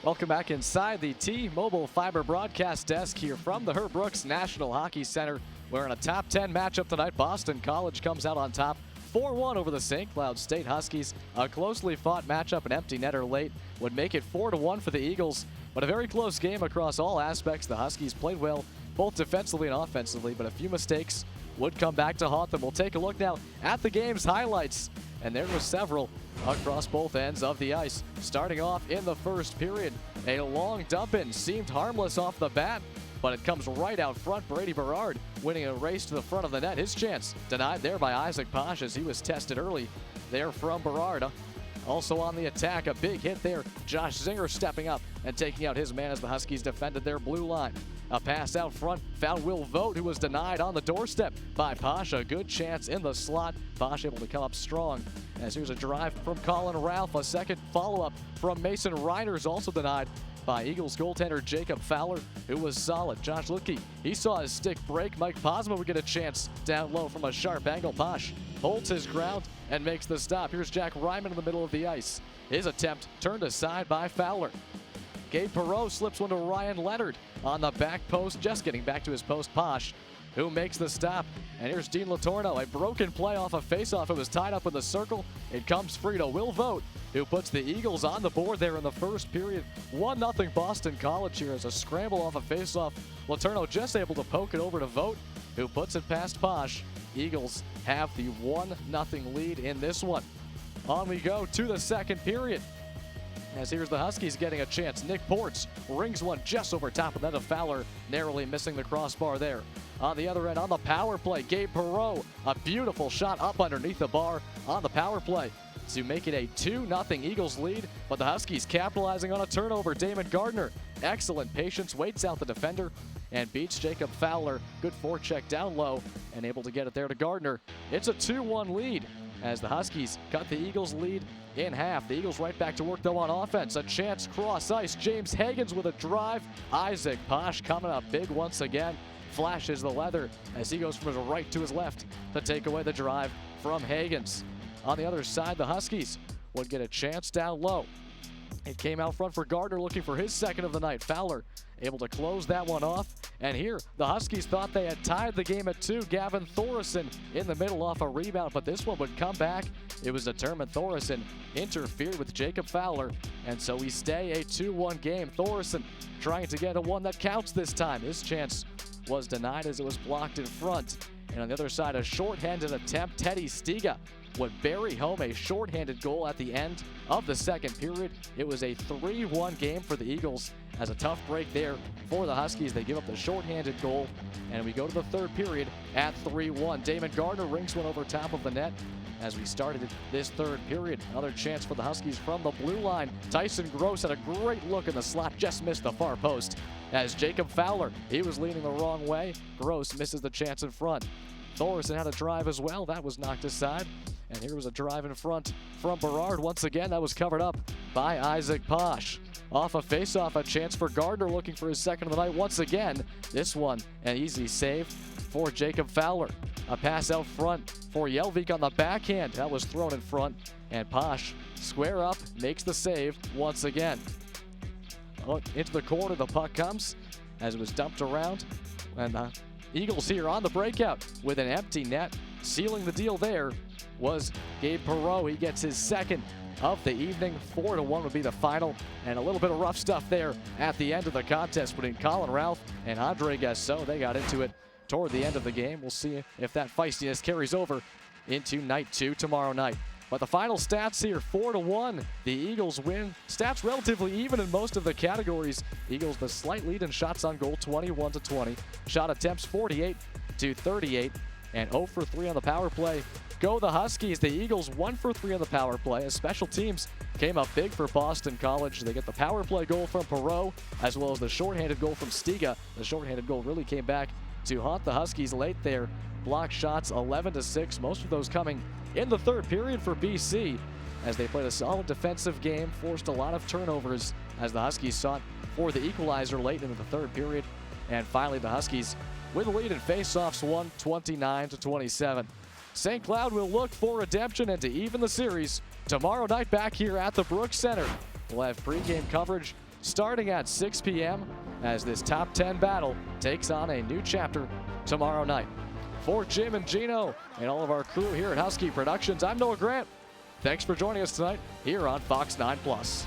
Welcome back inside the T-Mobile Fiber broadcast desk here from the Herb Brooks National Hockey Center. We're in a top 10 matchup tonight. Boston College comes out on top 4-1 over the St. Cloud State Huskies. A closely fought matchup, an empty netter late would make it 4-1 for the Eagles, but a very close game across all aspects. The Huskies played well, both defensively and offensively, but a few mistakes would come back to haunt them. We'll take a look now at the game's highlights, and there were several across both ends of the ice. Starting off in the first period, a long dump-in seemed harmless off the bat, but it comes right out front. Brady Berard winning a race to the front of the net. His chance denied there by Isaac Posh as he was tested early there from Berard. Also on the attack, a big hit there. Josh Zinger stepping up and taking out his man as the Huskies defended their blue line. A pass out front, found Will Vogt, who was denied on the doorstep by Posh. A good chance in the slot. Posh able to come up strong. As here's a drive from Colin Ralph. A second follow-up from Mason Reiners, also denied by Eagles goaltender Jacob Fowler, who was solid. Josh Lutkey, he saw his stick break. Mike Posma would get a chance down low from a sharp angle. Posh holds his ground and makes the stop. Here's Jack Ryman in the middle of the ice. His attempt turned aside by Fowler. Gabe Perreault slips one to Ryan Leonard on the back post, just getting back to his post. Posh, who makes the stop. And here's Dean Latorno, a broken play off a faceoff. It was tied up in the circle. It comes free to Will Vogt, who puts the Eagles on the board there in the first period. 1-0 Boston College here as a scramble off a faceoff. Latorno just able to poke it over to Vogt, who puts it past Posh. Eagles have the 1-0 lead in this one. On we go to the second period, as here's the Huskies getting a chance. Nick Ports rings one just over top of that of Fowler, narrowly missing the crossbar there. On the other end, on the power play, Gabe Perreault, a beautiful shot up underneath the bar on the power play to make it a 2-0 Eagles lead, but the Huskies capitalizing on a turnover. Damon Gardner, excellent patience, waits out the defender and beats Jacob Fowler. Good forecheck down low and able to get it there to Gardner. It's a 2-1 lead as the Huskies cut the Eagles lead in half. The Eagles right back to work though on offense. A chance cross ice. James Hagens with a drive. Isaac Posh coming up big once again. Flashes the leather as he goes from his right to his left to take away the drive from Hagens. On the other side, the Huskies would get a chance down low. It came out front for Gardner looking for his second of the night. Fowler able to close that one off. And here, the Huskies thought they had tied the game at 2. Gavin Thoresen in the middle off a rebound, but this one would come back. It was determined. Thoresen interfered with Jacob Fowler, and so we stay a 2-1 game. Thoresen trying to get a one that counts this time. His chance was denied as it was blocked in front. And on the other side, a shorthanded attempt. Teddy Stiga would bury home a shorthanded goal at the end of the second period. It was a 3-1 game for the Eagles as a tough break there for the Huskies. They give up the shorthanded goal, and we go to the third period at 3-1. Damon Gardner rings one over top of the net as we started this third period. Another chance for the Huskies from the blue line. Tyson Gross had a great look in the slot, just missed the far post. As Jacob Fowler, he was leaning the wrong way. Gross misses the chance in front. Thoresen had a drive as well. That was knocked aside. And here was a drive in front from Berard. Once again, that was covered up by Isaac Posh. Off a faceoff, a chance for Gardner looking for his second of the night. Once again, this one, an easy save for Jacob Fowler. A pass out front for Jelvik on the backhand. That was thrown in front. And Posh, square up, makes the save once again. Into the corner, the puck comes as it was dumped around. And the Eagles here on the breakout with an empty net. Sealing the deal there was Gabe Perreault. He gets his second of the evening. 4-1 would be the final, and a little bit of rough stuff there at the end of the contest between Colin Ralph and Andre Gasseau. They got into it toward the end of the game. We'll see if that feistiness carries over into night 2 tomorrow night. But the final stats here, 4-1. The Eagles win. Stats relatively even in most of the categories. Eagles the slight lead in shots on goal, 21-20. Shot attempts, 48-38. And 0 for 3 on the power play. Go the Huskies. The Eagles 1 for 3 on the power play. As special teams came up big for Boston College. They get the power play goal from Perreault, as well as the shorthanded goal from Stiga. The shorthanded goal really came back to haunt the Huskies late there. Block shots 11-6, most of those coming in the third period for BC, as they played a solid defensive game, forced a lot of turnovers as the Huskies sought for the equalizer late into the third period. And finally, the Huskies with a lead in faceoffs, won 29-27. St. Cloud will look for redemption and to even the series tomorrow night back here at the Brooks Center. We'll have pregame coverage starting at 6 p.m. as this top 10 battle takes on a new chapter tomorrow night. For Jim and Gino and all of our crew here at Husky Productions, I'm Noah Grant. Thanks for joining us tonight here on Fox 9 Plus.